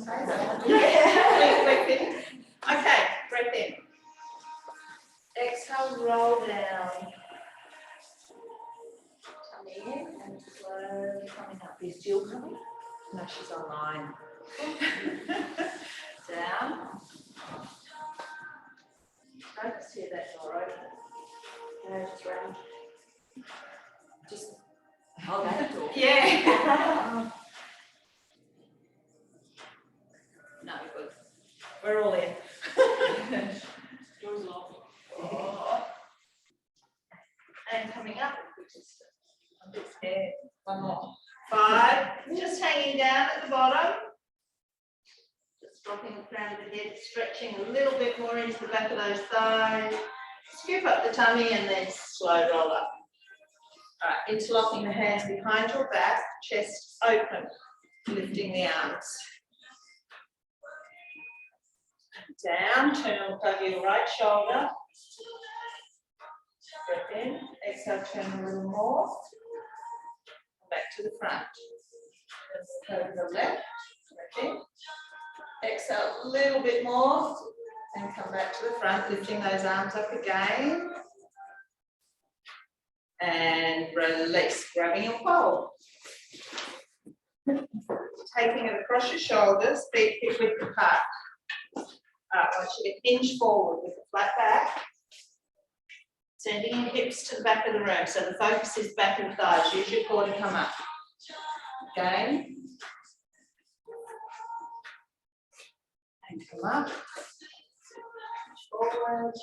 say that. Yeah. Okay, breath in. Exhale, roll down. Tummy in and slowly coming up. Is Jill coming? No, she's online. Down. Don't see that door open. No, just run. Just. Oh, that door. Yeah. No, good. We're all in. Doors locked. Oh. And coming up, which is a bit scared. One more. 5. Just hanging down at the bottom. Just dropping the crown of the head, stretching a little bit more into the back of those thighs. Scoop up the tummy and then slow roll up. All right, interlocking the hands behind your back, chest open, lifting the arms. Down, turn and look over your right shoulder. Breath in, exhale, turn a little more. Back to the front. And look over the left. Breath in. Exhale a little bit more. And come back to the front, lifting those arms up again. And release, grabbing your pole. Taking it across your shoulders, feet hip width apart. I want you to hinge forward with a flat back. Sending your hips to the back of the room, so the focus is back of the thighs. Use your core to come up. Again. And come up. Forward.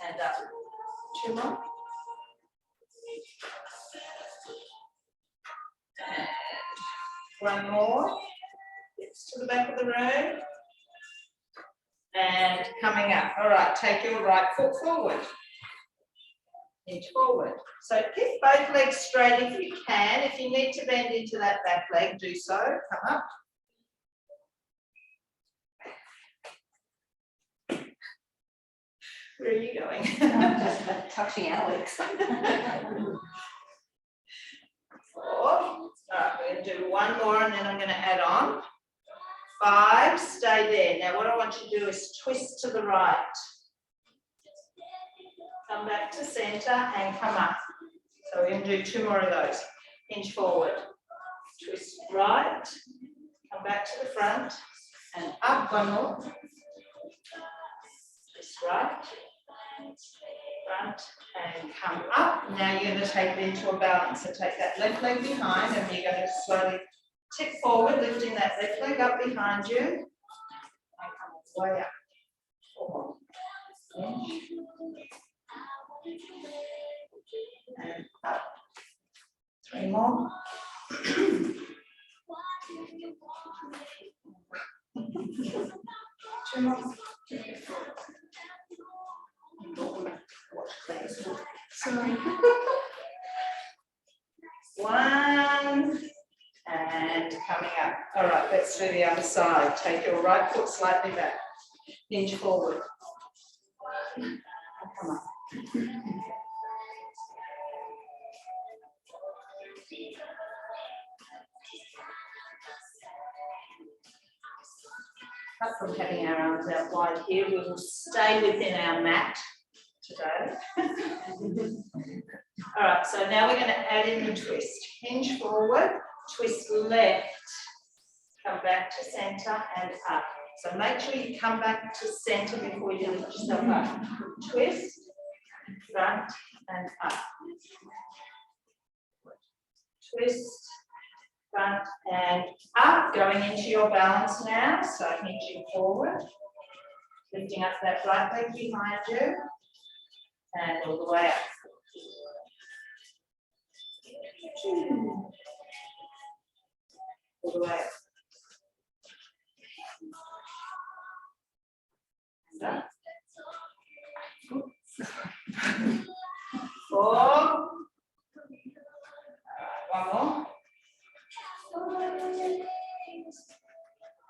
And up. 2 more. And 1 more. Hips to the back of the room. And coming up. All right, take your right foot forward. Hinge forward. So keep both legs straight if you can. If you need to bend into that back leg, do so. Come up. Where are you going? Just touching Alex. 4. All right, we're going to do 1 more and then I'm going to add on. 5, stay there. Now what I want you to do is twist to the right. Come back to centre and come up. So we're going to do 2 more of those. Hinge forward. Twist right. Come back to the front and up. 1 more. Twist right. Front and come up. Now you're going to take it into a balance. So take that left leg behind and you're going to slowly tip forward, lifting that left leg up behind you. And come all the way up. 4. And up. 3 more. 2 more. Sorry. 1. And coming up. All right, let's do the other side. Take your right foot slightly back. Hinge forward. And come up. Apart from having our arms out wide here, we will stay within our mat today. All right, so now we're going to add in the twist. Hinge forward, twist left, come back to centre and up. So make sure you come back to centre before you lift yourself up. Twist, front and up. Twist, front and up. Going into your balance now. So hinging forward, lifting up that right leg behind you and all the way up. 2. All the way up. And up. 4. 1 more.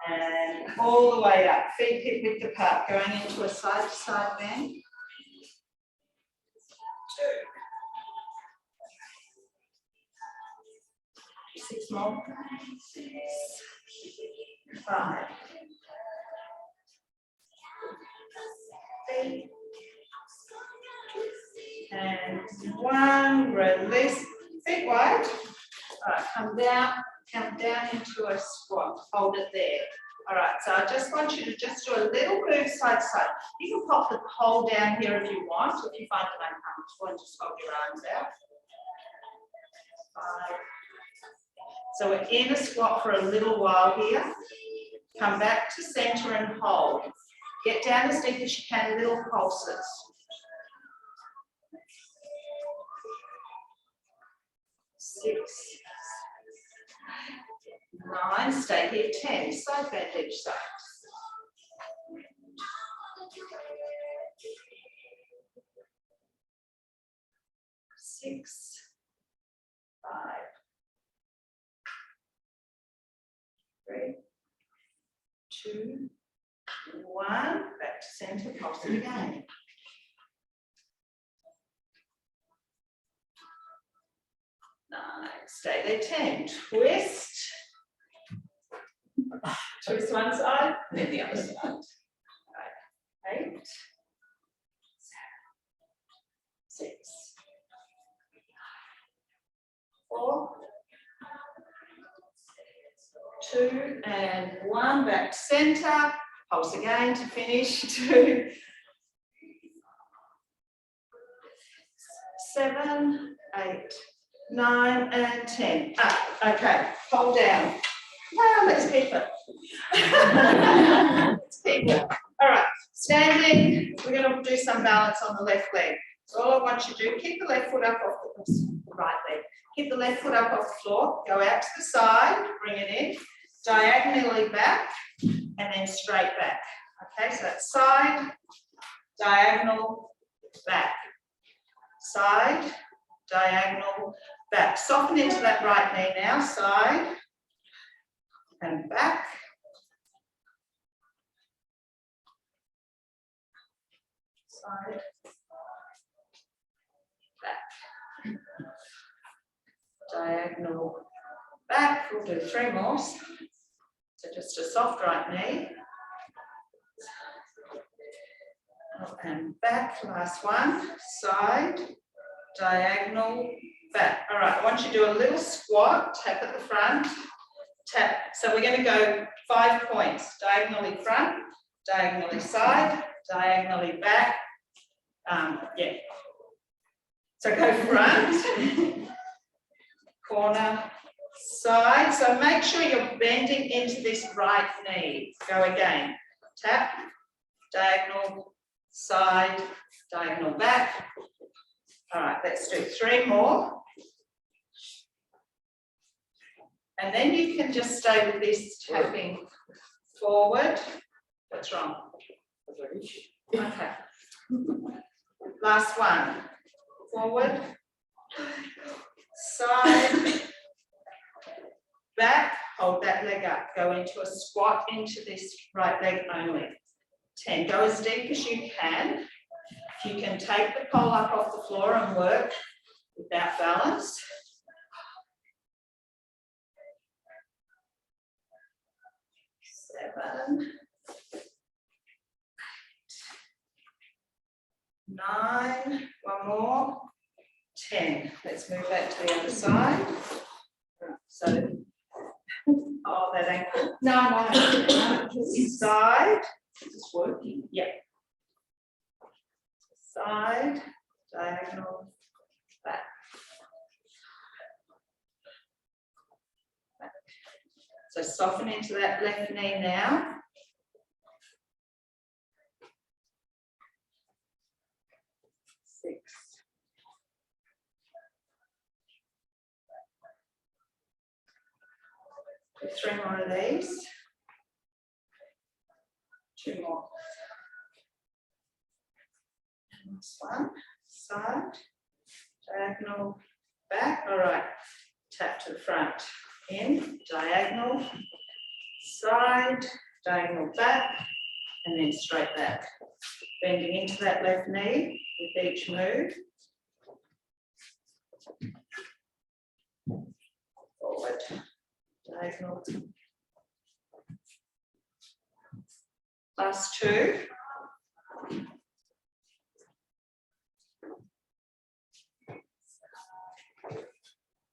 And all the way up. Feet hip width apart, going into a side to side bend. 2. 6 more. 5. 3. And 1. Release. Feet wide. All right, come down into a squat. Hold it there. All right, so I just want you to just do a little move side to side. You can pop the pole down here if you want, if you find it uncomfortable, and just hold your arms out. 5. So we're in a squat for a little while here. Come back to center and hold. Get down as deep as you can, little pulses. 6. 9, stay here, 10, side bend each side. 6, 5, 3, 2, 1, back to center, pulse it again. 9, stay there, 10, twist. Twist one side, then the other side. 8, 6, 4, 2, and 1, back to center. Pulse again to finish. 2, 7, 8, 9, and 10. Up. Okay, hold down. Well, let's keep it. Let's keep it. All right, standing, we're going to do some balance on the left leg. So all I want you to do, keep the left foot up off the right leg. Keep the left foot up off the floor, go out to the side, bring it in, diagonally back, and then straight back. Okay, so that's side, diagonal, back. Side, diagonal, back. Soften into that right knee now, side, and back. Side, back. Diagonal, back. We'll do 3 more. So just a soft right knee. Up and back. Last one. Side, diagonal, back. All right, I want you to do a little squat, tap at the front. Tap. So we're going to go 5 points. Diagonally front, diagonally side, diagonally back. Yeah. So go front, corner, side. So make sure you're bending into this right knee. Go again. Tap, diagonal, side, diagonal back. All right, let's do 3 more. And then you can just stay with this tapping forward. What's wrong? Okay. Last one. Forward, side, back. Hold that leg up. Go into a squat into this right leg only. 10. Go as deep as you can. If you can take the pole up off the floor and work without balance. 7, 9, 1 more, 10. Let's move that to the other side. So, oh, that ankle. No. Side. It's working. Yep. Side, diagonal, back. Back. So soften into that left knee now. Six. Do 3 more of these. 2 more. Last one. Side, diagonal, back. All right. Tap to the front. In, diagonal, side, diagonal back, and then straight back. Bending into that left knee with each move. forward, diagonal. Last two.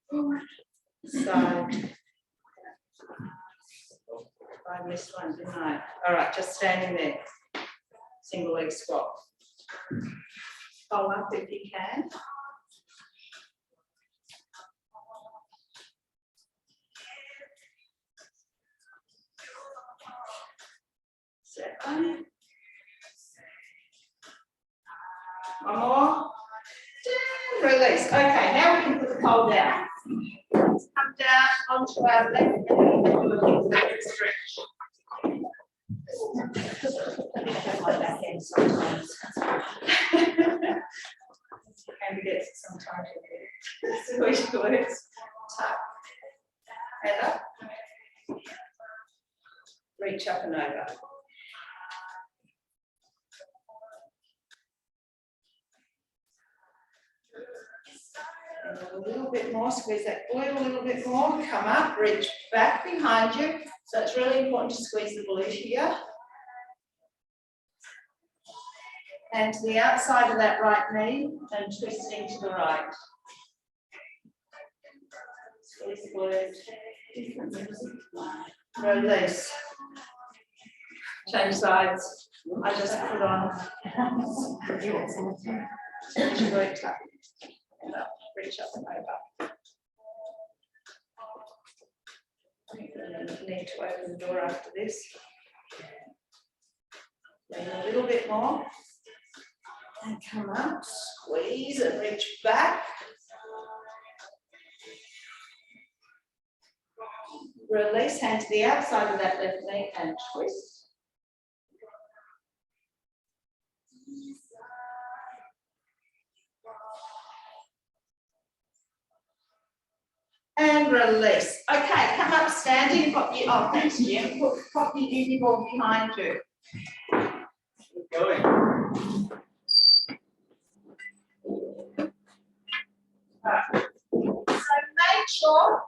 Forward, side. I missed one, didn't I? All right, just standing there. Single leg squat. Pull up if you can. Seven. One more. Down, release. Okay, now we can put the pole down. Let's come down onto our left and do a hip stretch. I have my back end sometimes. Can we get sometimes squish glutes, tuck, head up, reach up and over. And a little bit more, squeeze that glute a little bit more, come up, reach back behind you. So it's really important to squeeze the glute here. And to the outside of that right knee and twisting to the right. Squeeze the glute. Release. Change sides. I just put on. Glute tuck. And up. Reach up and over. Need to open the door after this. Lean a little bit more. And come up, squeeze and reach back. Release, hand to the outside of that left knee and twist. And release. Okay, come up standing, pop your, oh thanks Jim, pop your Ugi Ball behind you. Keep going. Right. So make sure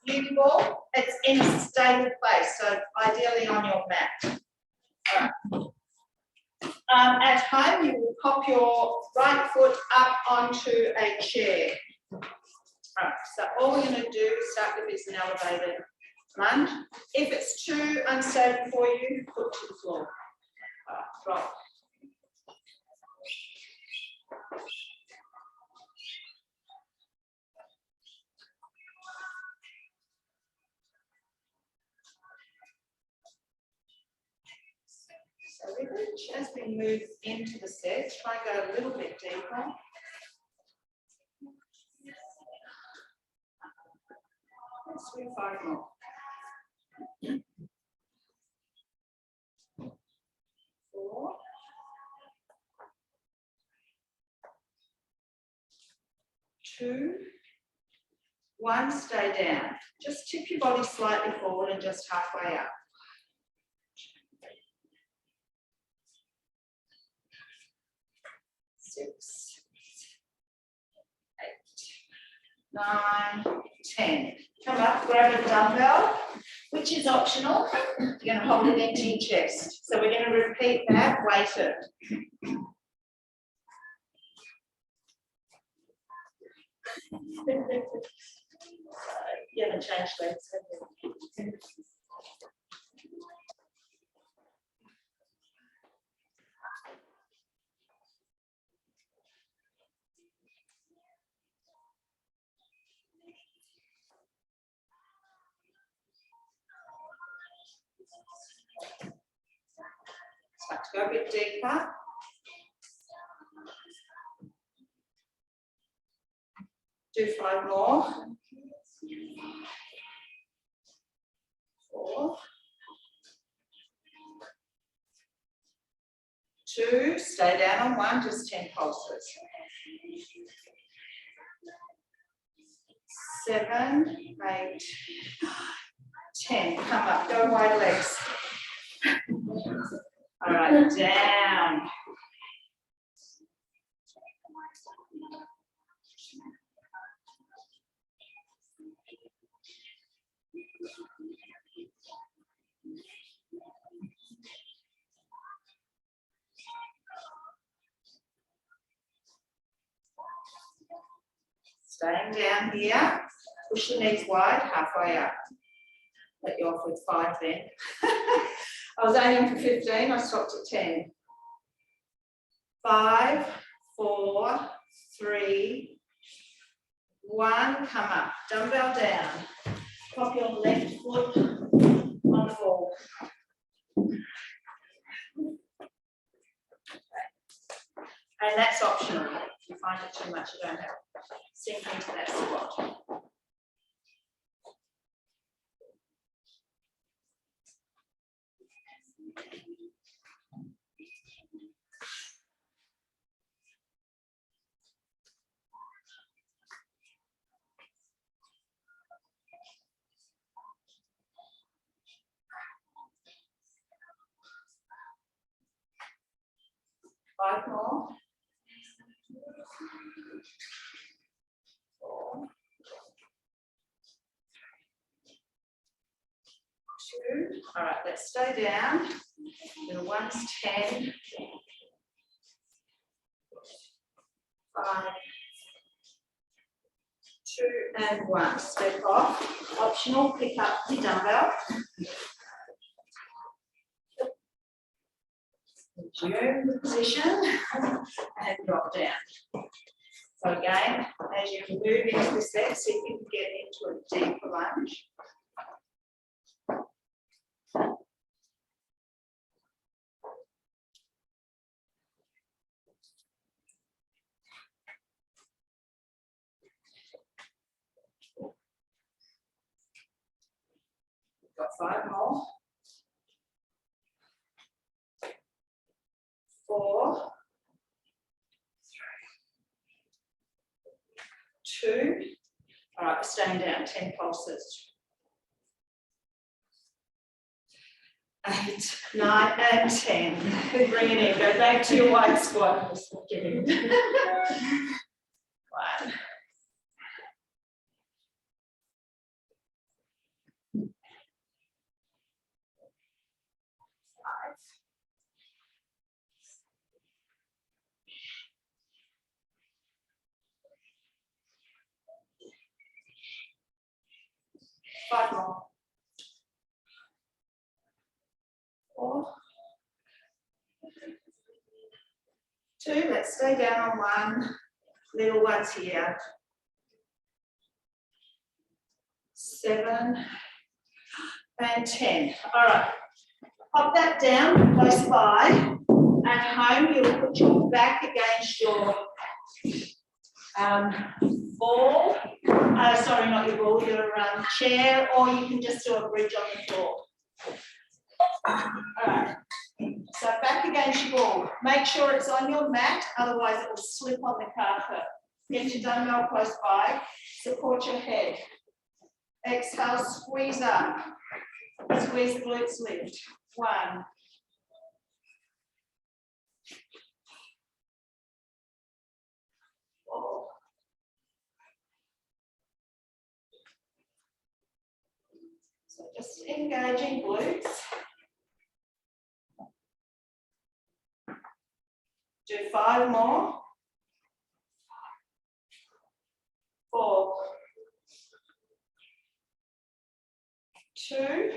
Ugi Ball, it's in a stable place, so ideally on your mat. Right. At home, you will pop your right foot up onto a chair. Right, so all we're going to do start with is an elevated lunge. If it's too unstable for you, put to the floor. Drop. So as we move into the set, try and go a little bit deeper. Let's do 5 more. 4. 2. 1, stay down. Just tip your body slightly forward and just halfway up. 6, 8, 9, 10. Come up, grab a dumbbell, which is optional. You're going to hold it into your chest. So we're going to repeat that, weighted. You haven't changed legs, have you? Start to go a bit deeper. Do 5 more. 4. 2, stay down on 1, just 10 pulses. 7, 8, 10. Come up, go wide legs. All right, down. down here. Push the knees wide, halfway up. Let you off with 5 then. I was aiming for 15, I stopped at 10. 5, 4, 3, 1, come up, dumbbell down. Pop your left foot on the ball. And that's optional. If you find it too much, you don't have to sink into that squat. Five more. 4, 2. All right, let's stay down. Little one's 10. 5, 2, and 1. Step off. Optional, pick up your dumbbell. Resume the position and drop down. So again, as you move into this leg, see if you can get into a deeper lunge. Got 5 more. 4, 2. All right, we're staying down, 10 pulses. 8, 9, and 10. Bring it in, go back to your wide squat. Just get in. 1. 5 more. 4, 2, let's stay down on 1. Little ones here. 7 and 10. All right, pop that down close by. At home, you'll put your back against your ball. Sorry, not your ball, your chair, or you can just do a bridge on the floor. All right, so back against your ball. Make sure it's on your mat, otherwise it will slip on the carpet. Get your dumbbell close by, support your head. Exhale, squeeze up. Squeeze the glutes, lift. 1. 4. So just engaging glutes. Do 5 more. 4. 2.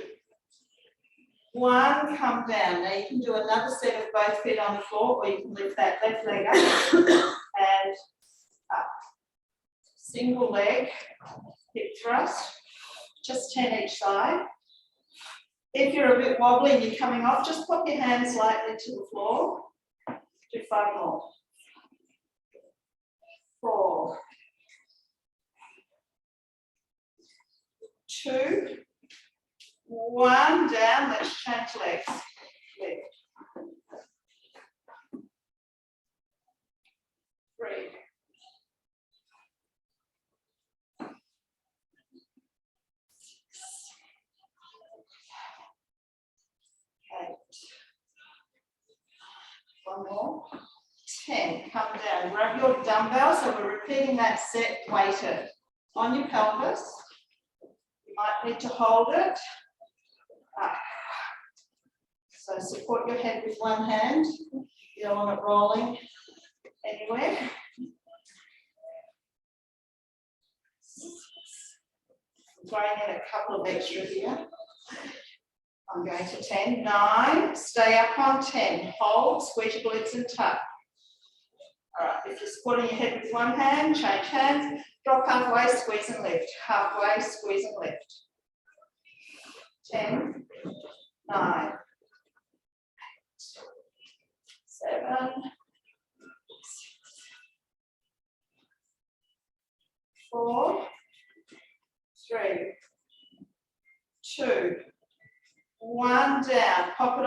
1, come down. Now you can do another set of both feet on the floor, or you can lift that left leg up and up. Single leg, hip thrust, just 10 each side. If you're a bit wobbly and you're coming off, just pop your hands lightly to the floor. Do 5 more. 4. 2. 1, down, let's change legs. Lift. 3. 8. 1 more. 10. Come down. Grab your dumbbell. So we're repeating that set weighted on your pelvis. You might need to hold it. Up. So support your head with one hand. You don't want it rolling anywhere. throwing in a couple of extra here. I'm going to 10, 9, stay up on 10, hold, squeeze your glutes and tuck. All right, if you're supporting your head with one hand, change hands, drop halfway, squeeze and lift, halfway, squeeze and lift. 10, 9, 7, 4, 3, 2, 1, down. Pop it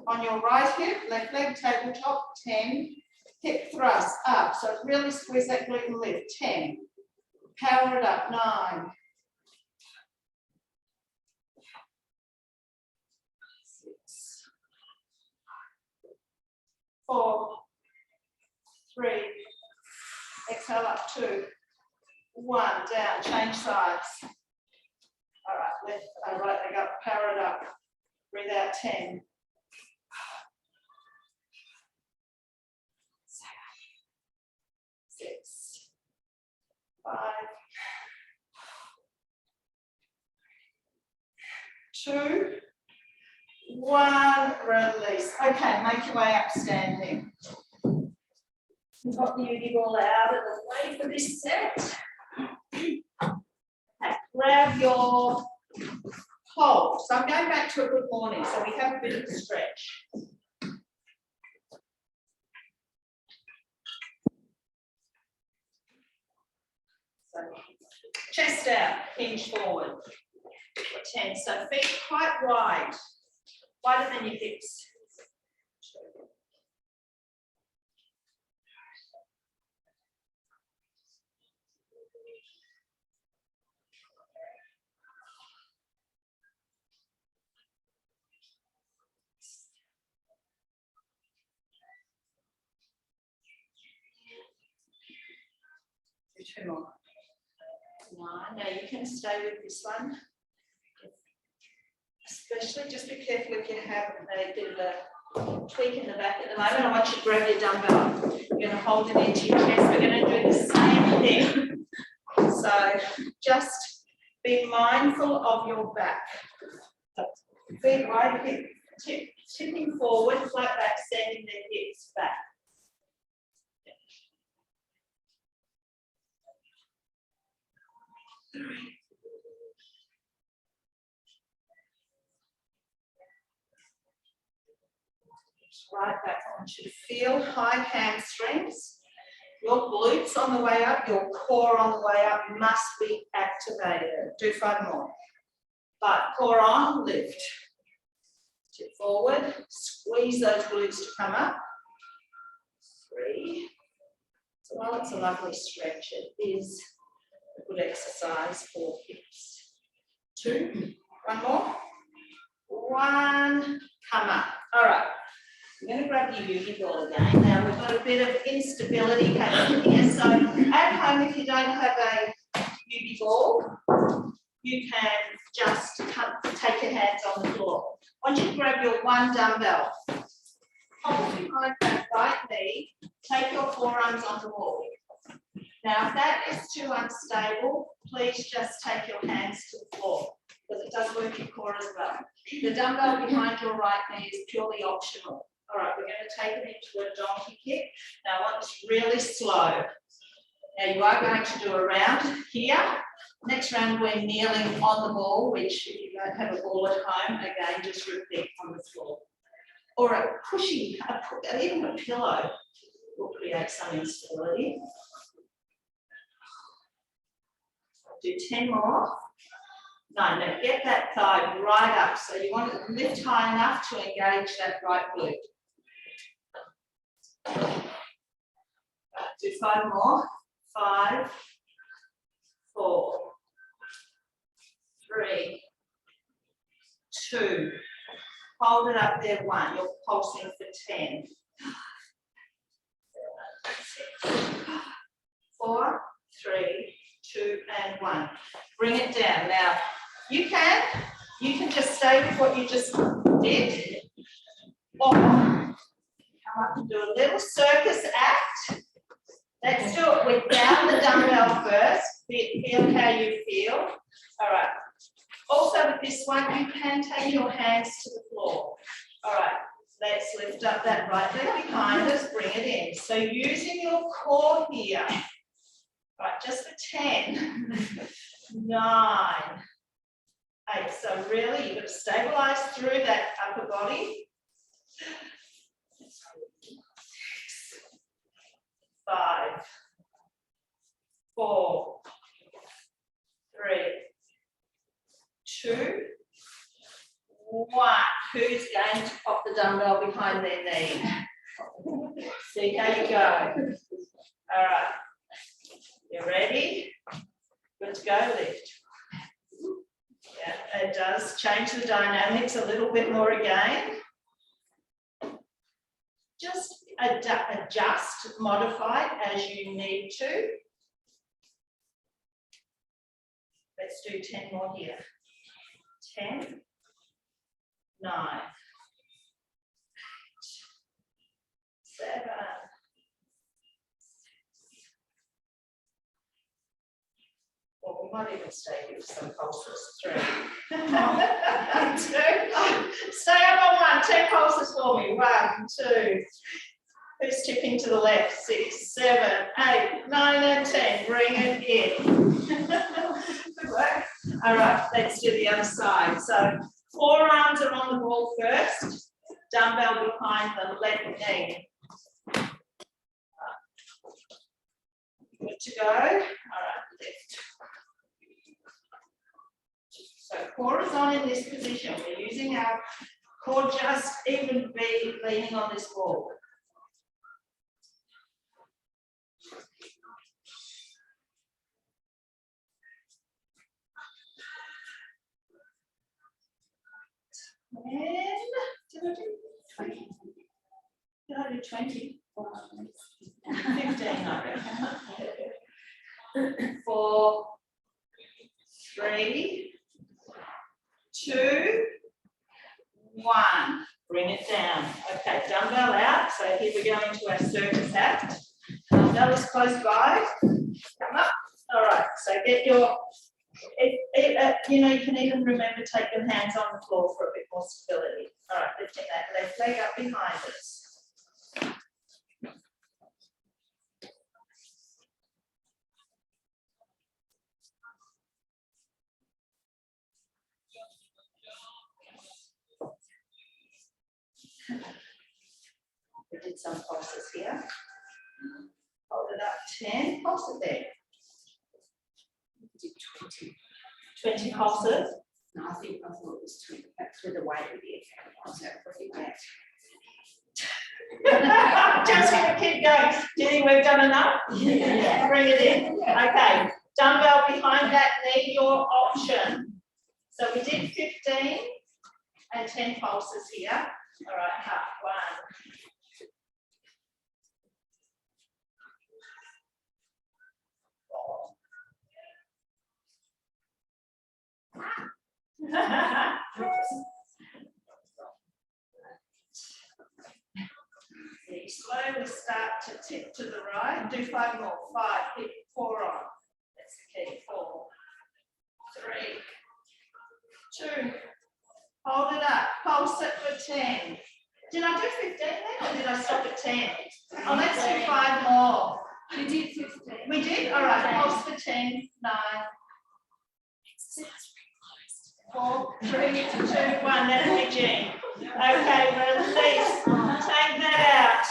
on your right hip, left leg, tabletop, 10. Hip thrust up. So really squeeze that glute and lift. 10. Power it up. 9. 6. 4. 3. Exhale up. 2. 1. Down. Change sides. All right, left, right leg up, power it up. Breathe out 10. 6, 5, 2, 1, release. Okay, make your way up standing. We've got the Ugi Ball out of the way for this set. Grab your hold. So I'm going back to a good morning, so we have a bit of a stretch. So chest out, hinge forward for 10. So feet quite wide, wider than your hips. 2 more. 9. Now you can stay with this one. Especially just be careful if you have a bit of a tweak in the back at the moment. I want you to grab your dumbbell. You're going to hold it into your chest. We're going to do the same thing. So just be mindful of your back. Feet wide, tipping forward, flat back, sending the hips back. Right back. I want you to feel high hamstrings. Your glutes on the way up, your core on the way up must be activated. Do 5 more. But core on, lift. Tip forward, squeeze those glutes to come up. 3. So while it's a lovely stretch, it is a good exercise for hips. 2. 1 more. 1. Come up. All right. I'm going to grab your Ugi Ball again. Now we've got a bit of instability happening here. So at home, if you don't have a Ugi Ball, you can just take your hands on the floor. I want you to grab your 1 dumbbell. Hold behind that right knee. Take your forearms on the wall. Now, if that is too unstable, please just take your hands to the floor, because it does work your core as well. The dumbbell behind your right knee is purely optional. All right, we're going to take it into a donkey kick. Now, I want this really slow. Now, you are going to do a round here. Next round, we're kneeling on the ball, which if you don't have a ball at home, again, just repeat on the floor. Or a pushing, even a pillow will create some instability. Do 10 more. No, get that thigh right up. So you want to lift high enough to engage that right glute. Do 5 more. 5, 4, 3, 2. Hold it up there. 1. You're pulsing for 10. 4, 3, 2, and 1. Bring it down. Now, you can just stay with what you just did, or come up and do a little circus act. Let's do it without the dumbbell first. Feel how you feel. All right. Also with this one, you can take your hands to the floor. All right. Let's lift up that right leg behind us, bring it in. So using your core here. Right, just for 10, 9, 8. So really, you've got to stabilize through that upper body. 5, 4, 3, 2, 1. Who's going to pop the dumbbell behind their knee? See how you go. All right. You ready? Good to go, lift. Yeah, it does change the dynamics a little bit more again. Just adjust, modify as you need to. Let's do 10 more here. 10, 9, 8, 7, well, we might even stay here for some pulses. 3, 2, stay up on 1, 10 pulses for me. 1, 2, who's tipping to the left? 6, 7, 8, 9, and 10. Bring it in. Good work. All right, let's do the other side. So forearms are on the ball first, dumbbell behind the left knee. Good to go. All right, lift. So core is on in this position. We're using our core just even be leaning on this ball. And did I do 20? Did I do 20? 15, I reckon. 4, 3, 2, 1. Bring it down. Okay, dumbbell out. So here we go into our circus act. Dumbbell is close by. Come up. All right. So get your. You know, you can even remember take your hands on the floor for a bit more stability. All right, lifting that left leg up behind us. We did some pulses here. Hold it up, 10, pulse it there. 20 pulses. No, I think I thought it was 20. That's with the weight of the account. Just going to keep going. Do you think we've done enough? Yeah. Bring it in. Okay. Dumbbell behind that knee, your option. So we did 15 and 10 pulses here. All right, half. 1. You slowly start to tip to the right. Do 5 more. 5, hit 4 on. That's the key. 4, 3, 2. Hold it up. Pulse it for 10. Did I do 15 then, or did I stop at 10? Oh, let's do 5 more. We did 15. We did? All right. Pulse for 10, 9. 4, 3, 2, 1. That's Eugene. Okay, release. Take that out.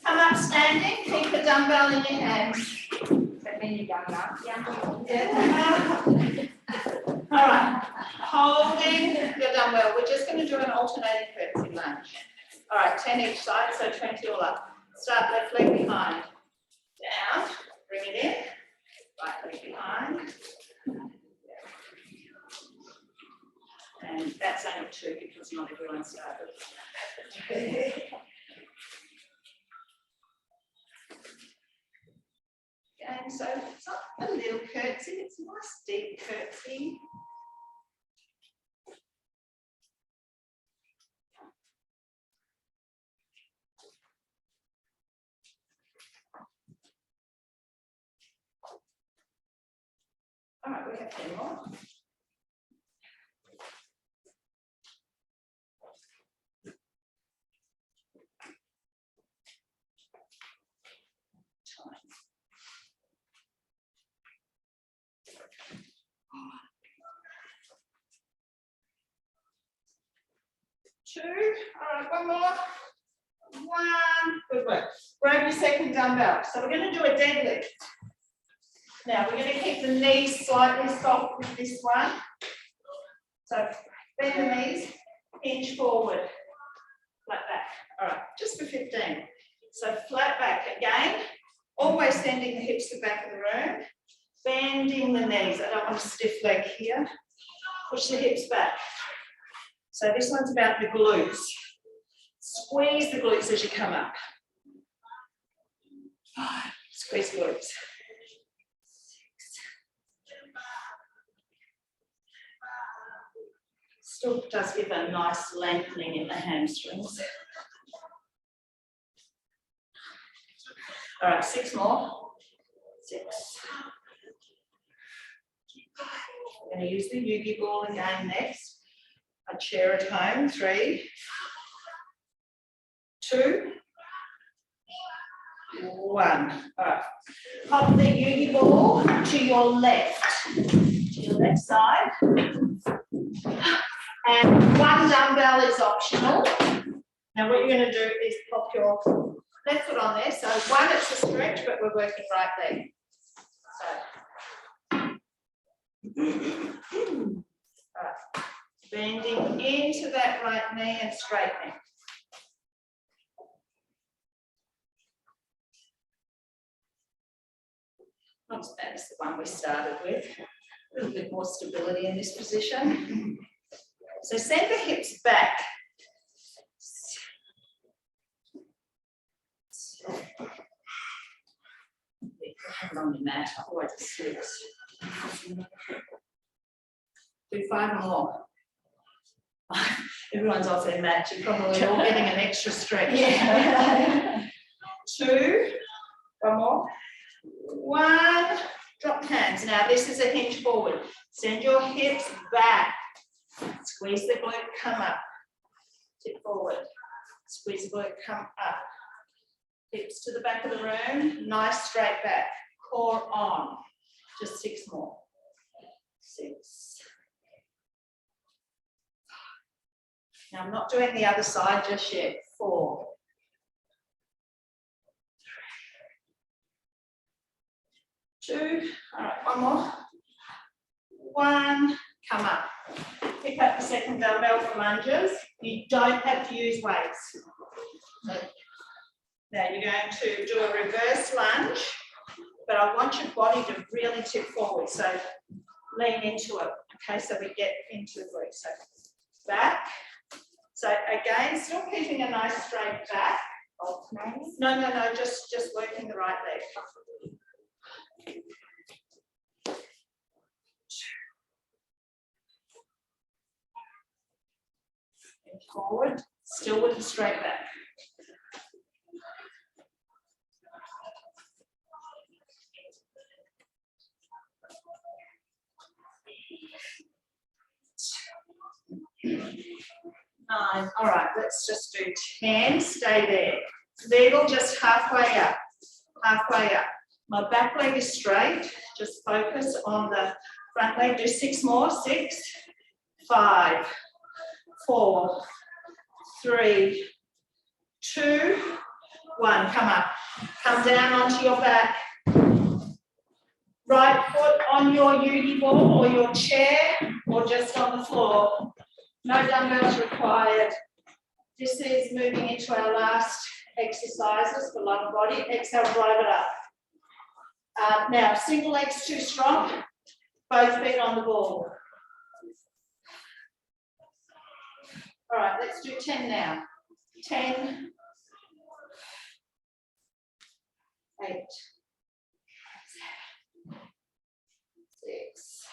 Come up standing. Keep the dumbbell in your hands. That means you're going up. Yeah. All right. Holding the dumbbell. We're just going to do an alternating curtsy lunge. All right, 10 each side, so 20 all up. Start left leg behind. Down. Bring it in. Right leg behind. And that's only 2 because not everyone started. And so it's not a little curtsy, it's a nice deep curtsy. 10 more. Two, all right, one more. One, good work. Grab your second dumbbell. So we're going to do a deadlift. Now we're going to keep the knees slightly soft with this one. So bend the knees, hinge forward, flat back. All right, just for 15. So flat back again, always sending the hips to the back of the room, bending the knees. I don't want a stiff leg here. Push the hips back. So this one's about the glutes. Squeeze the glutes as you come up. 5, squeeze glutes. 6. Still does give a nice lengthening in the hamstrings. All right, 6 more. 6. I'm going to use the Ugi Ball again next. A chair at home. 3, 2, 1. All right. Pop the Ugi Ball to your left side. And 1 dumbbell is optional. Now what you're going to do is pop your left foot on there. So 1, it's a stretch, but we're working right there. So. All right. Bending into that right knee and straightening. Not as bad as the one we started with. A little bit more stability in this position. So send the hips back. Have it on the mat, otherwise it slips. Do 5 more. Everyone's off their mat. You're probably all getting an extra stretch. Yeah. 2. 1 more. 1. Drop the hands. Now this is a hinge forward. Send your hips back. Squeeze the glute, come up. Tip forward. Squeeze the glute, come up. Hips to the back of the room. Nice straight back. Core on. Just 6 more. 6. Now I'm not doing the other side just yet. 4. 2. All right, 1 more. 1. Come up. Pick up the second dumbbell for lunges. You don't have to use weights. So now you're going to do a reverse lunge, but I want your body to really tip forward. So lean into it. Okay, so we get into the glute. So back. So again, still keeping a nice straight back. No, just working the right leg. And forward, still with the straight back. Nine. All right, let's just do 10. Stay there. Middle, just halfway up. Halfway up. My back leg is straight. Just focus on the front leg. Do 6 more. 6, 5, 4, 3, 2, 1. Come up. Come down onto your back. Right foot on your Ugi Ball or your chair or just on the floor. No dumbbells required. This is moving into our last exercises for lower body. Exhale, drive it up. Now, single leg's too strong. Both feet on the ball. All right, let's do 10 now. 10, 8, 6,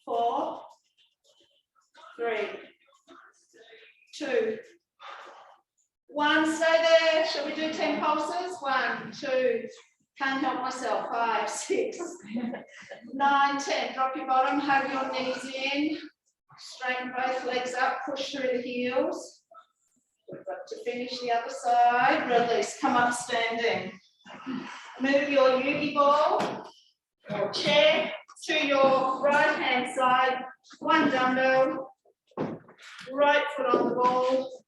4, 3, 2, 1. Stay there. Shall we do 10 pulses? 1, 2, Can't help myself. 5, 6, 9, 10. Drop your bottom, hug your knees in. Straighten both legs up, push through the heels. We've got to finish the other side. Release, come up standing. Move your Ugi Ball or chair to your right hand side. 1 dumbbell, right foot on the ball.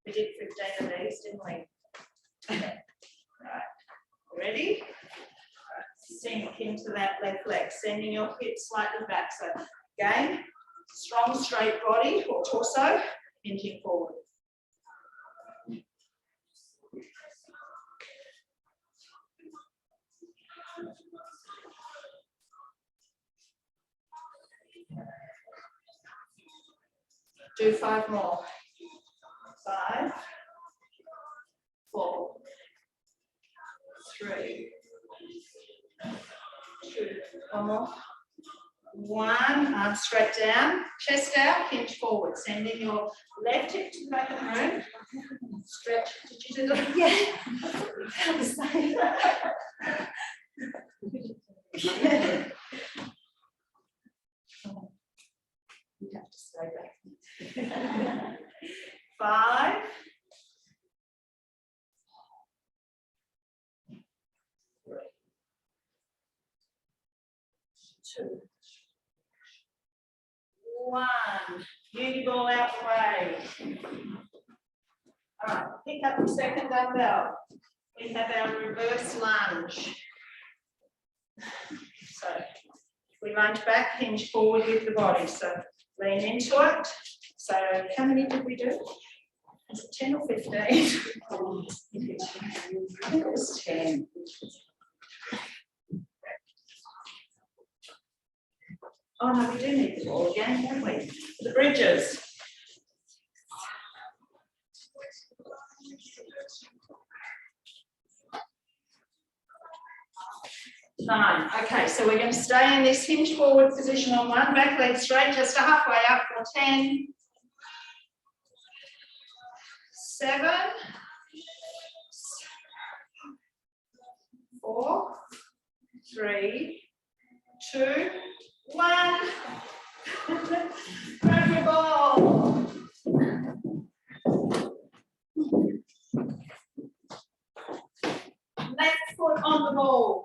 We did 15 of these, didn't we? Right, ready? Sink into that left leg, sending your hips slightly back. So again, strong straight body or torso, hinging forward. Do 5 more. 5, 4, 3, 2, 1 more. 1, arms straight down, chest out, hinge forward, sending your left hip to the back of the room. Stretch. Did you do that? Yeah. You have to stay back. 5, 3, 2, 1. Ugi Ball out the way. All right, pick up the second dumbbell. We have our reverse lunge. So we lunge back, hinge forward with the body. So lean into it. So how many did we do? Is it 10 or 15? I think it was 10. Oh no, we do need the ball again, don't we? The bridges. Nine. Okay, so we're going to stay in this hinge forward position on 1, back leg straight, just halfway up for 10, 7, 4, 3, 2, 1. Grab your ball. Left foot on the ball.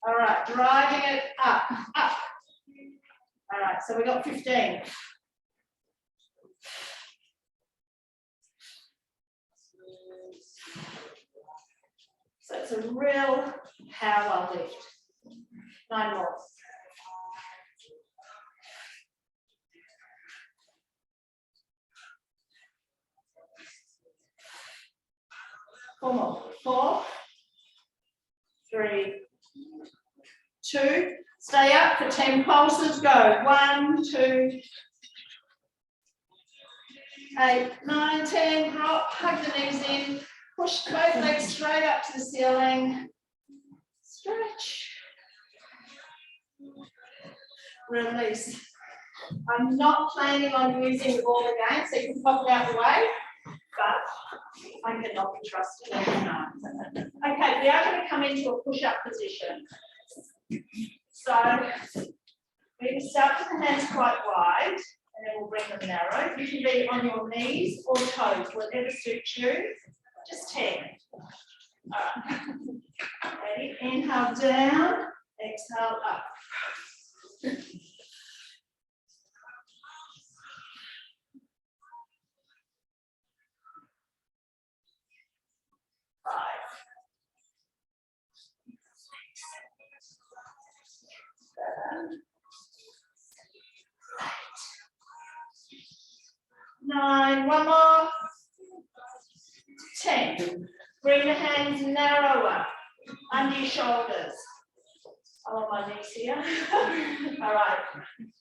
All right, driving it up, up. All right, so we got 15. So it's a real power lift. 9 more. Four more. 4, 3, 2. Stay up for 10 pulses. Go. 1, 2, 8, 9, 10. Drop. Hug the knees in. Push both legs straight up to the ceiling. Stretch. Release. I'm not planning on using the ball again, so you can pop it out the way, but I cannot be trusted all the time. Okay, we are going to come into a push-up position. So we can start with the hands quite wide, and then we'll bring them narrow. You can be on your knees or toes, whatever suits you. Just 10. All right. Ready? Inhale down, exhale up. 5, 7, 8, 9. 1 more. 10. Bring the hands narrower under your shoulders. I'm on my knees here. All right,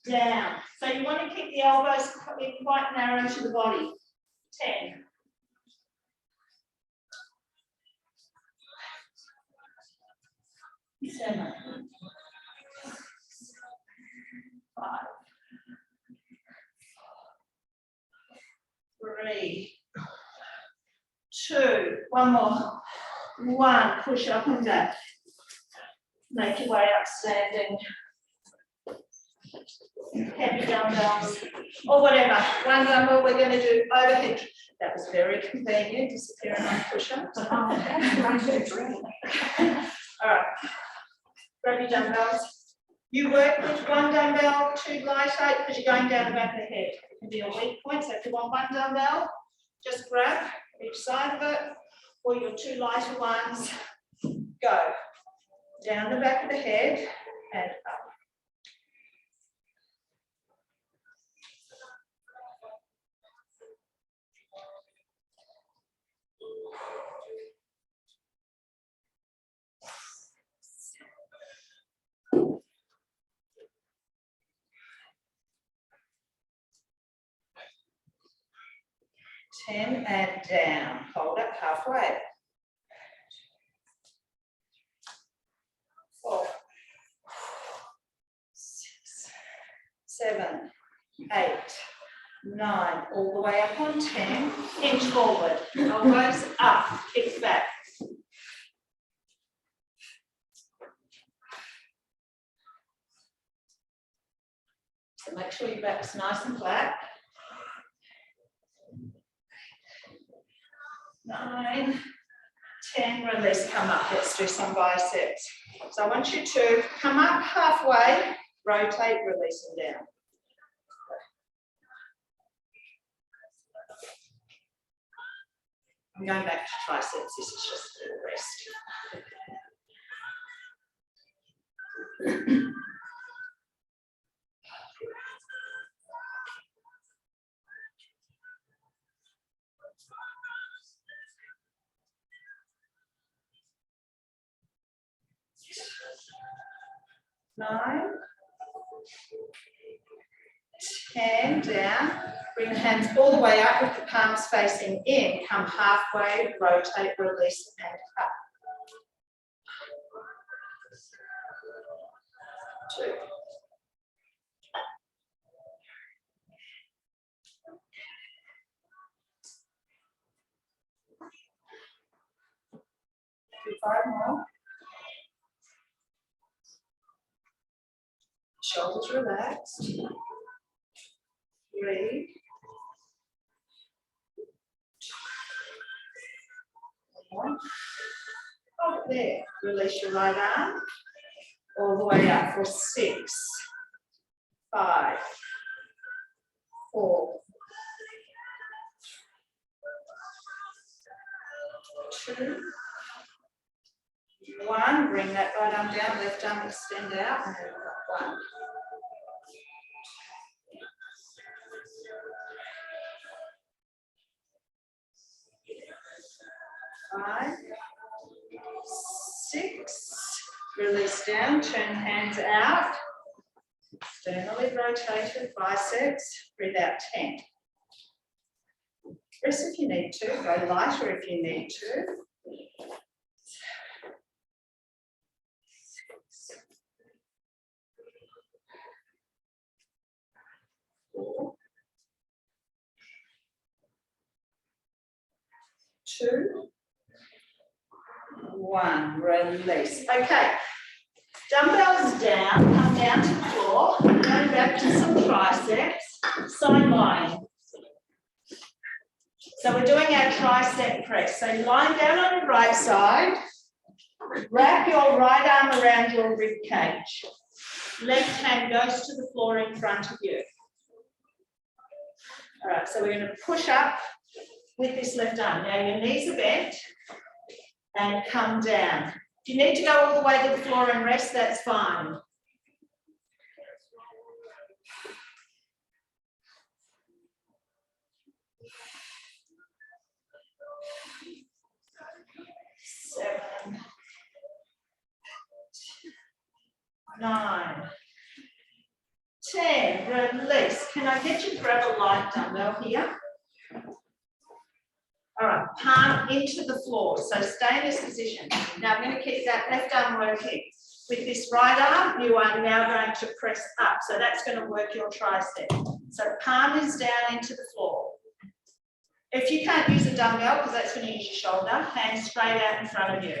down. So you want to keep the elbows quite narrow to the body. 10. 7, 5, 3, 2. 1 more. 1, push up and back. Make your way up standing. Heavy dumbbells, or whatever. 1 dumbbell, we're going to do overhead. That was very convenient, disappearing on push-ups. All right, grab your dumbbells. You work with 1 dumbbell, 2 lighter, because you're going down the back of the head. It can be a weak point, so if you want 1 dumbbell, just grab each side of it, or your 2 lighter ones. Go down the back of the head and up. Ten and down. Hold it halfway. 4, 6, 7, 8, 9. All the way up on 10. Inch forward. Elbows up. Hips back. So make sure your back's nice and flat. 9, 10, release, come up. Let's do some biceps. So I want you to come up halfway, rotate, release and down. I'm going back to triceps. This is just a little rest. 9, 10, down. Bring the hands all the way up with the palms facing in. Come halfway, rotate, release, and up. 2. 5 more. Shoulders relaxed. 3. 1. Hold it there. Release your right arm. All the way up for 6, 5, 4, 2, 1. Bring that right arm down, left arm extend out, and then 1. 5, 6. Release down, turn hands out. Externally rotated, biceps. Breathe out, 10. Rest if you need to, go lighter if you need to. 4, 2, 1. Release. Okay. Dumbbells down, come down to the floor, going back to some triceps, side lying. So we're doing our tricep press. So lying down on your right side, wrap your right arm around your rib cage. Left hand goes to the floor in front of you. All right, so we're going to push up with this left arm. Now your knees are bent and come down. If you need to go all the way to the floor and rest, that's fine. Seven, 9, 10, release. Can I get you to grab a light dumbbell here? All right, palm into the floor. So stay in this position. Now I'm going to keep that left arm working. With this right arm, you are now going to press up. So that's going to work your tricep. So palm is down into the floor. If you can't use a dumbbell, because that's when you use your shoulder, hand straight out in front of you.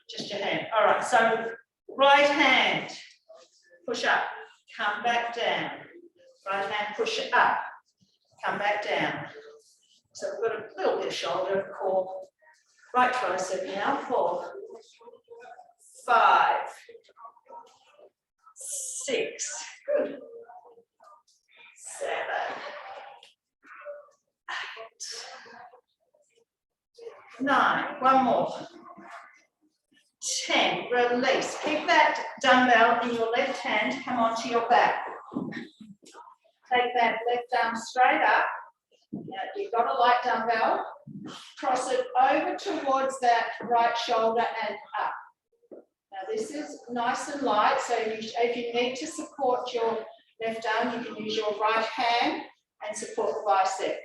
Just your hand. All right, so right hand, push up, come back down. Right hand, push it up, come back down. So we've got a little bit of shoulder, core. Right tricep now, 4, 5, 6, good. 7, 8, 9, one more. 10, release. Keep that dumbbell in your left hand, come onto your back. Take that left arm straight up. Now you've got a light dumbbell. Cross it over towards that right shoulder and up. Now this is nice and light, so if you need to support your left arm, you can use your right hand and support the bicep.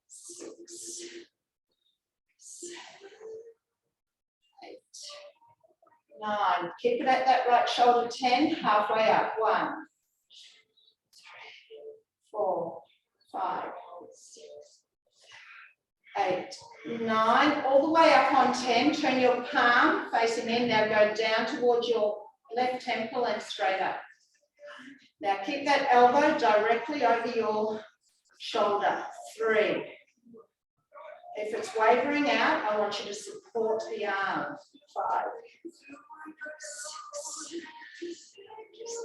6, 7, 8, 9. Keep it at that right shoulder. 10, halfway up. 1, 3, 4, 5, 6, 8, 9. All the way up on 10. Turn your palm facing in. Now go down towards your left temple and straight up. Now keep that elbow directly over your shoulder. 3. If it's wavering out, I want you to support the arm. 5, 6,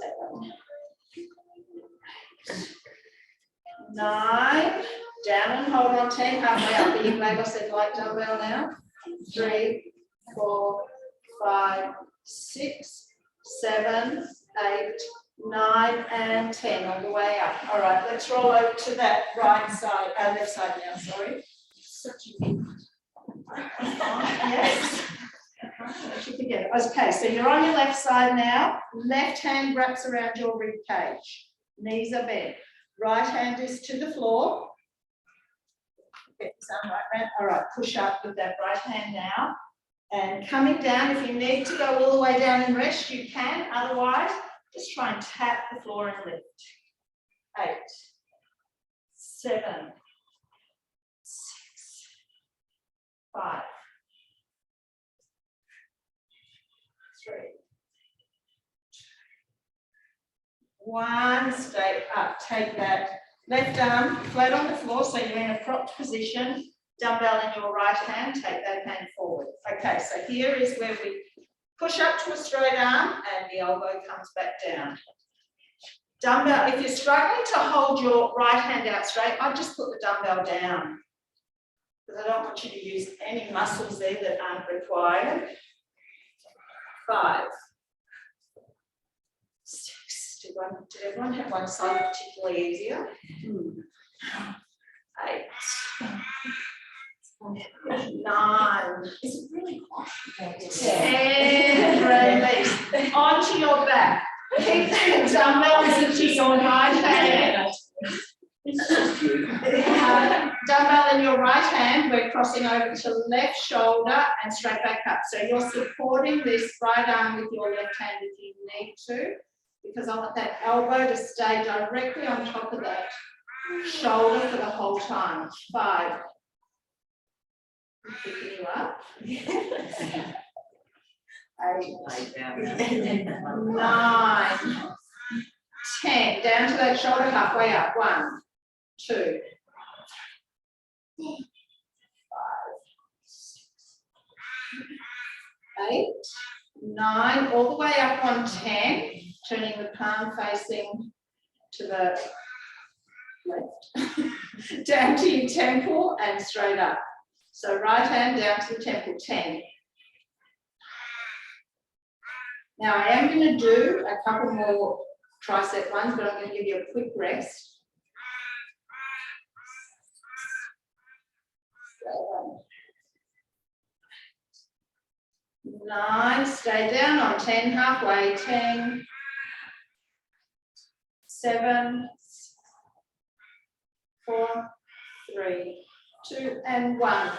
7, 8, 9. Down and hold on. 10, halfway up. Are you glad I said light dumbbell now? 3, 4, 5, 6, 7, 8, 9, and 10 all the way up. All right, let's roll over to that right side, left side now, sorry. Yes. Okay, so you're on your left side now. Left hand wraps around your rib cage. Knees are bent. Right hand is to the floor. Get this arm right round. All right, push up with that right hand now. And coming down, if you need to go all the way down and rest, you can. Otherwise, just try and tap the floor and lift. 8, 7, 6, 5, 3, 1. Stay up. Take that left arm flat on the floor, so you're in a propped position. Dumbbell in your right hand. Take that hand forward. Okay, so here is where we push up to a straight arm and the elbow comes back down. Dumbbell, if you're struggling to hold your right hand out straight, I'd just put the dumbbell down, because I don't want you to use any muscles there that aren't required. 5, 6, did everyone have one side particularly easier? 8, 9, Is it really hot? 10, release. Onto your back. Keep the dumbbells into your right hand. Dumbbell in your right hand, we're crossing over to left shoulder and straight back up. So you're supporting this right arm with your left hand if you need to, because I want that elbow to stay directly on top of that shoulder for the whole time. 5. Picking you up. 8, 9, 10. Down to that shoulder, halfway up. 1, 2, 5, 6, 8, 9. All the way up on 10. Turning the palm facing to the left. Down to your temple and straight up. So right hand down to the temple. 10. Now I am going to do a couple more tricep ones, but I'm going to give you a quick rest. 9, stay down on 10, halfway. 10, 7, 4, 3, 2, and 1.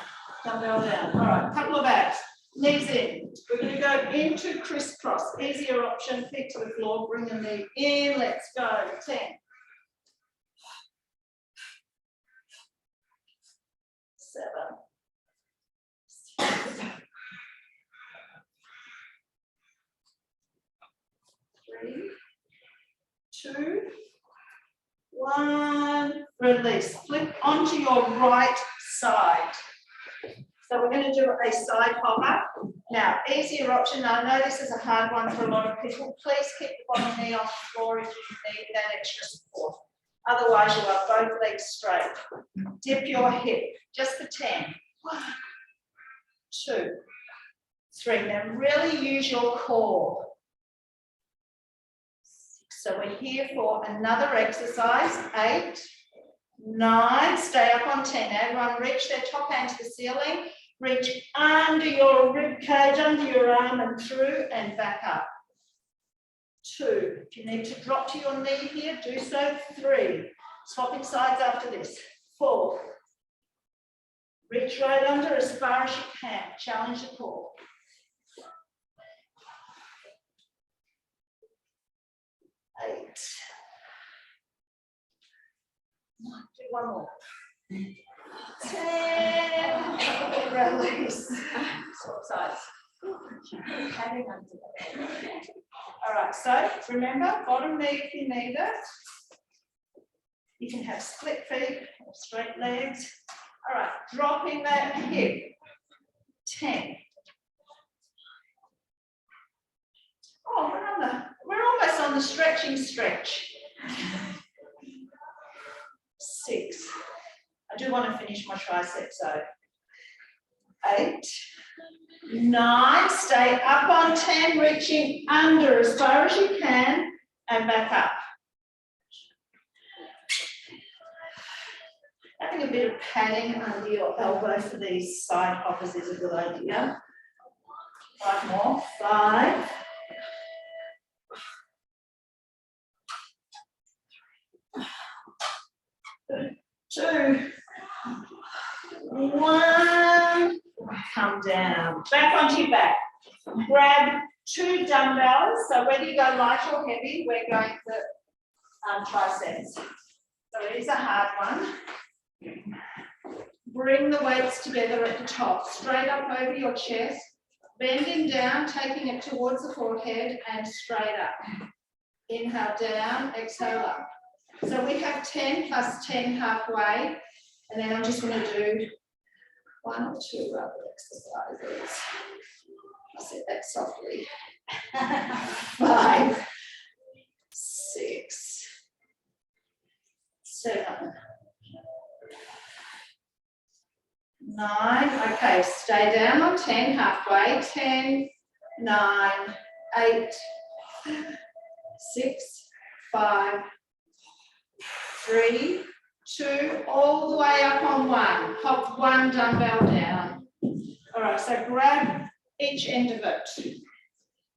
Dumbbell down. All right, couple of abs. Knees in. We're going to go into crisscross. Easier option. Feet to the floor. Bring the knee in. Let's go. 10. 7, 3, 2, 1, release. Flip onto your right side. So we're going to do a side hopper. Now, easier option. I know this is a hard one for a lot of people. Please keep the bottom knee on the floor if you need that extra support. Otherwise, you are both legs straight. Dip your hip just for 10. 1, 2, 3. Now, really use your core. So we're here for another exercise. 8, 9, stay up on 10. Everyone reach their top hand to the ceiling. Reach under your rib cage, under your arm and through and back up. 2, if you need to drop to your knee here, do so. 3, swapping sides after this. 4, reach right under as far as you can. Challenge the core. 8. Do one more. 10. Release. Swap sides. All right, so remember, bottom knee if you need it. You can have split feet or straight legs. All right, dropping that hip. 10. Oh, we're almost on the stretching stretch. 6. I do want to finish my triceps, so 8, 9, stay up on 10, reaching under as far as you can and back up. Having a bit of padding under your elbow for these side hoppers is a good idea. 5 more. 5. 2, 1, come down, back onto your back. Grab 2 dumbbells, so whether you go light or heavy, we're going for triceps. So it is a hard one. Bring the weights together at the top, straight up over your chest, bending down, taking it towards the forehead and straight up. Inhale down, exhale up. So we have 10 plus 10 halfway, and then I'm just going to do 1 or 2 other exercises. I'll say that softly. 5, 6, 7, 9. Okay, stay down on 10 halfway. 10, 9, 8, 6, 5, 3, 2, all the way up on 1. Hop 1 dumbbell down. All right, so grab each end of it.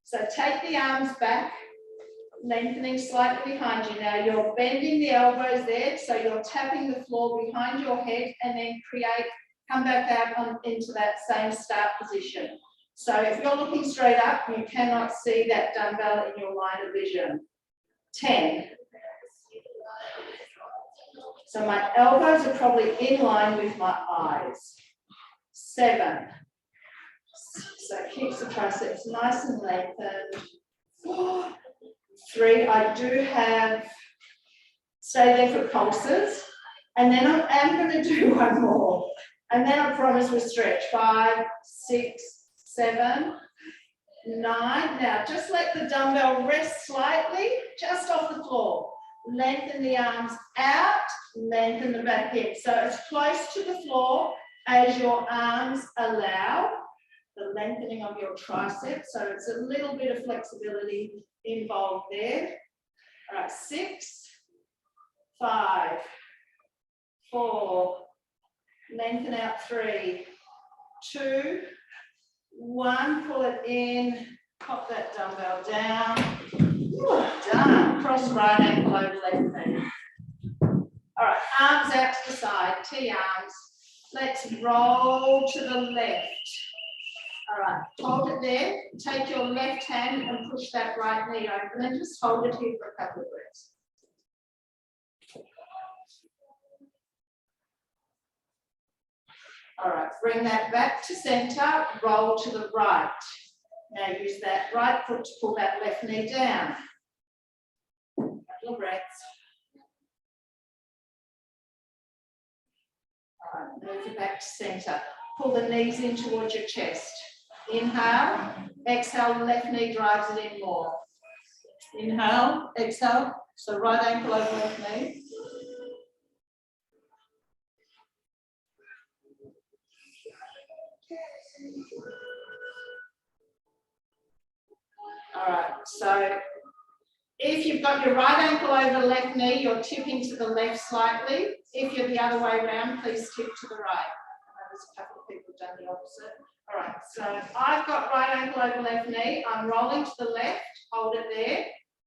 So take the arms back, lengthening slightly behind you. Now you're bending the elbows there, so you're tapping the floor behind your head and then come back out into that same start position. So if you're looking straight up, you cannot see that dumbbell in your line of vision. 10. So my elbows are probably in line with my eyes. 7. So keeps the triceps nice and lengthened. 4, 3. I do have, stay there for pulses. And then I am going to do 1 more. And then I promise we'll stretch. 5, 6, 7, 9. Now just let the dumbbell rest slightly, just off the floor. Lengthen the arms out, lengthen the back hip. So as close to the floor as your arms allow the lengthening of your triceps. So it's a little bit of flexibility involved there. All right, 6, 5, 4, lengthen out 3, 2, 1, pull it in, pop that dumbbell down. Done. Cross right ankle over left knee. All right, arms out to the side, T arms. Let's roll to the left. All right, hold it there. Take your left hand and push that right knee over and just hold it here for a couple of breaths. All right, bring that back to centre, roll to the right. Now use that right foot to pull that left knee down. Couple of breaths. All right, move it back to centre. Pull the knees in towards your chest. Inhale, exhale, left knee drives it in more. Inhale, exhale, so right ankle over left knee. All right, so if you've got your right ankle over the left knee, you're tipping to the left slightly. If you're the other way around, please tip to the right. I know there's a couple of people done the opposite. All right, so I've got right ankle over left knee. I'm rolling to the left, hold it there,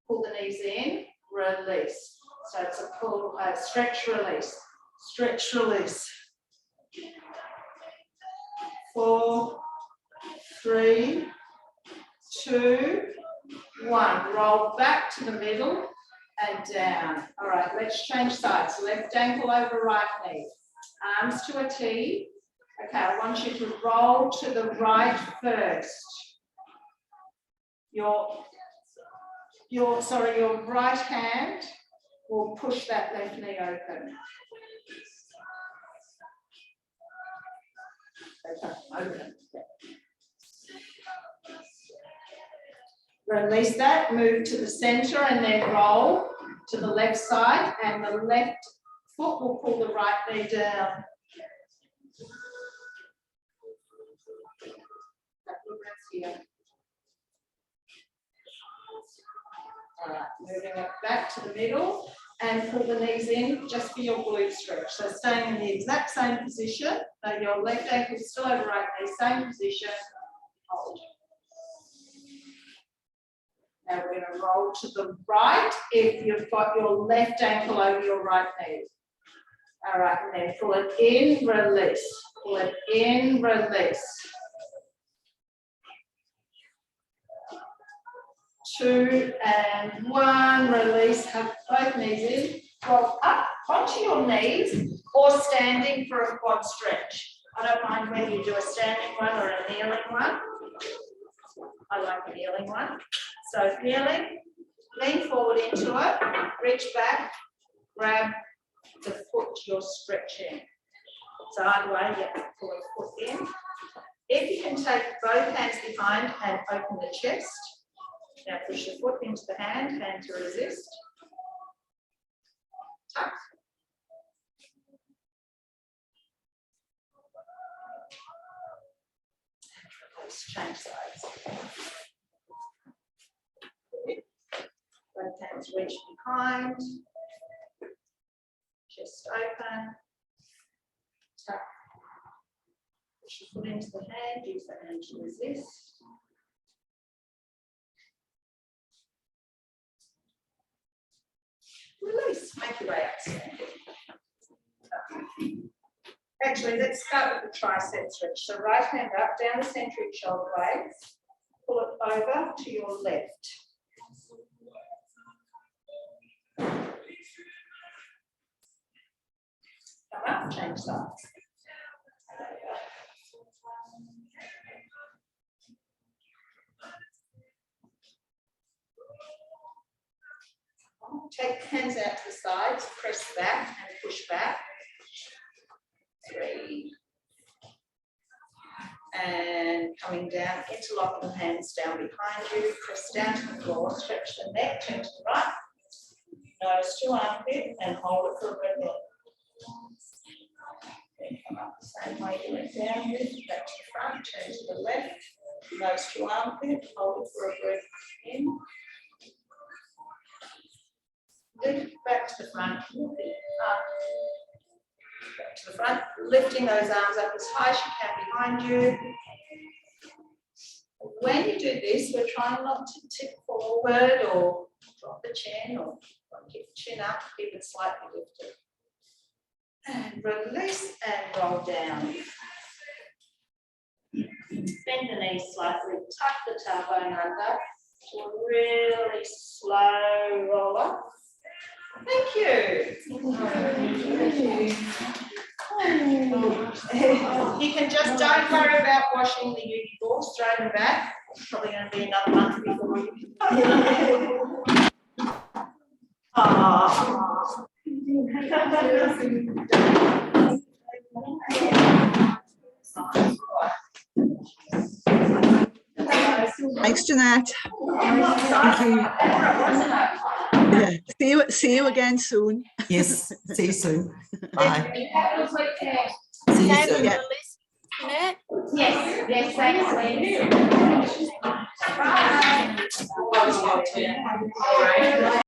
pull the knees in, release. So it's a pull, stretch, release, stretch, release. 4, 3, 2, 1. Roll back to the middle and down. All right, let's change sides. Left ankle over right knee. Arms to a T. Okay, I want you to roll to the right first. Your right hand will push that left knee open. Okay, open. Release that, move to the centre and then roll to the left side, and the left foot will pull the right knee down. Couple of breaths here. All right, moving it back to the middle and pull the knees in just for your glute stretch. So staying in the exact same position, so your left ankle is still over right knee, same position, hold. Now we're going to roll to the right if you've got your left ankle over your right knee. All right, and then pull it in, release. Pull it in, release. 2 and 1, release, have both knees in. Roll up onto your knees or standing for a quad stretch. I don't mind whether you do a standing one or a kneeling one. I like a kneeling one. So kneeling, lean forward into it, reach back, grab the foot you're stretching. So either way, you have to pull the foot in. If you can take both hands behind and open the chest, now push your foot into the hand to resist. Tuck. Let's change sides. Both hands reach behind, chest open, tuck, push your foot into the hand, use that hand to resist. Release, make your way up standing. Actually, let's start with the tricep stretch. So right hand up, down the centre of your shoulder blades, pull it over to your left. Come up, change sides. Take the hands out to the sides, press back and push back. 3. And coming down, interlocking the hands down behind you, press down to the floor, stretch the neck, turn to the right, nose to armpit, and hold it for a breath in. Then come up the same way you went down with, back to the front, turn to the left, nose to armpit, hold it for a breath in. Lift back to the front, up, back to the front, lifting those arms up as high as you can behind you. When you do this, we're trying not to tip forward or drop the chin or keep the chin up, keep it slightly lifted. And release and roll down. Bend the knees slightly, tuck the tailbone under to a really slow roll up. Thank you. You And just don't worry about washing the Ugi balls, throw them back. It's probably going to be another month before you. Oh. Thanks, Jeanette. Thank you. Yeah. See you again soon. Yes, see you soon. Bye. See you soon. Yeah. Yes, thanks.